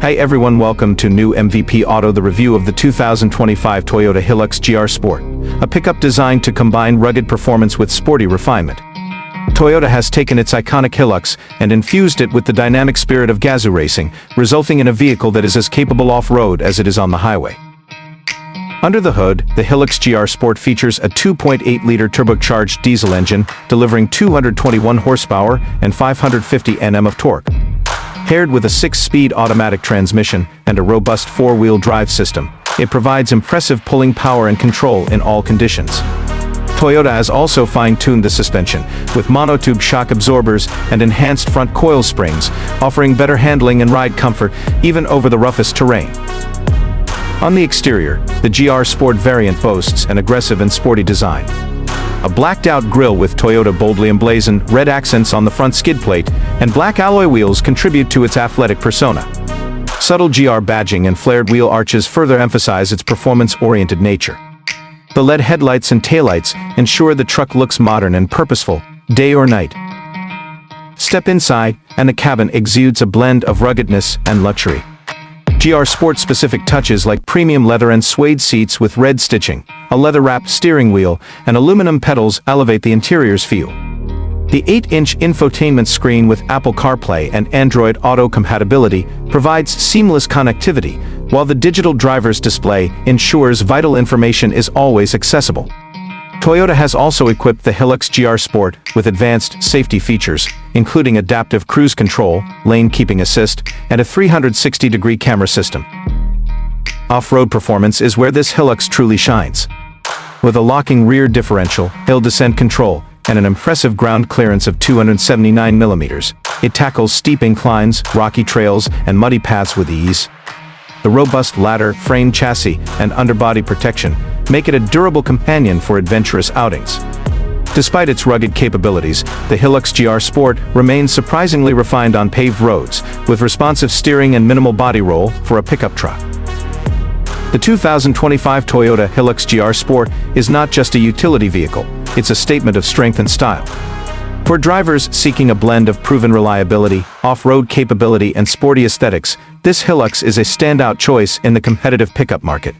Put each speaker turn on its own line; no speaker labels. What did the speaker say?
Hi everyone, welcome to New MVP Auto, the review of the 2025 Toyota Hilux GR Sport, a pickup designed to combine rugged performance with sporty refinement. Toyota has taken its iconic Hilux and infused it with the dynamic spirit of Gazoo racing, resulting in a vehicle that is as capable off-road as it is on the highway. Under the hood, the Hilux GR Sport features a 2.8-liter turbocharged diesel engine, delivering 221 horsepower and 550 Nm of torque. Paired with a 6-speed automatic transmission and a robust 4-wheel drive system, it provides impressive pulling power and control in all conditions. Toyota has also fine-tuned the suspension, with monotube shock absorbers and enhanced front coil springs, offering better handling and ride comfort even over the roughest terrain. On the exterior, the GR Sport variant boasts an aggressive and sporty design. A blacked-out grille with Toyota boldly emblazoned red accents on the front skid plate and black alloy wheels contribute to its athletic persona. Subtle GR badging and flared wheel arches further emphasize its performance-oriented nature. The LED headlights and taillights ensure the truck looks modern and purposeful, day or night. Step inside, and the cabin exudes a blend of ruggedness and luxury. GR Sport-specific touches like premium leather and suede seats with red stitching, a leather-wrapped steering wheel, and aluminum pedals elevate the interior's feel. The 8-inch infotainment screen with Apple CarPlay and Android Auto compatibility provides seamless connectivity, while the digital driver's display ensures vital information is always accessible. Toyota has also equipped the Hilux GR Sport with advanced safety features, including adaptive cruise control, lane keeping assist, and a 360-degree camera system. Off-road performance is where this Hilux truly shines. With a locking rear differential, hill descent control, and an impressive ground clearance of 279 millimeters, it tackles steep inclines, rocky trails, and muddy paths with ease. The robust ladder, frame chassis, and underbody protection make it a durable companion for adventurous outings. Despite its rugged capabilities, the Hilux GR Sport remains surprisingly refined on paved roads, with responsive steering and minimal body roll for a pickup truck. The 2025 Toyota Hilux GR Sport is not just a utility vehicle, it's a statement of strength and style. For drivers seeking a blend of proven reliability, off-road capability, and sporty aesthetics, this Hilux is a standout choice in the competitive pickup market.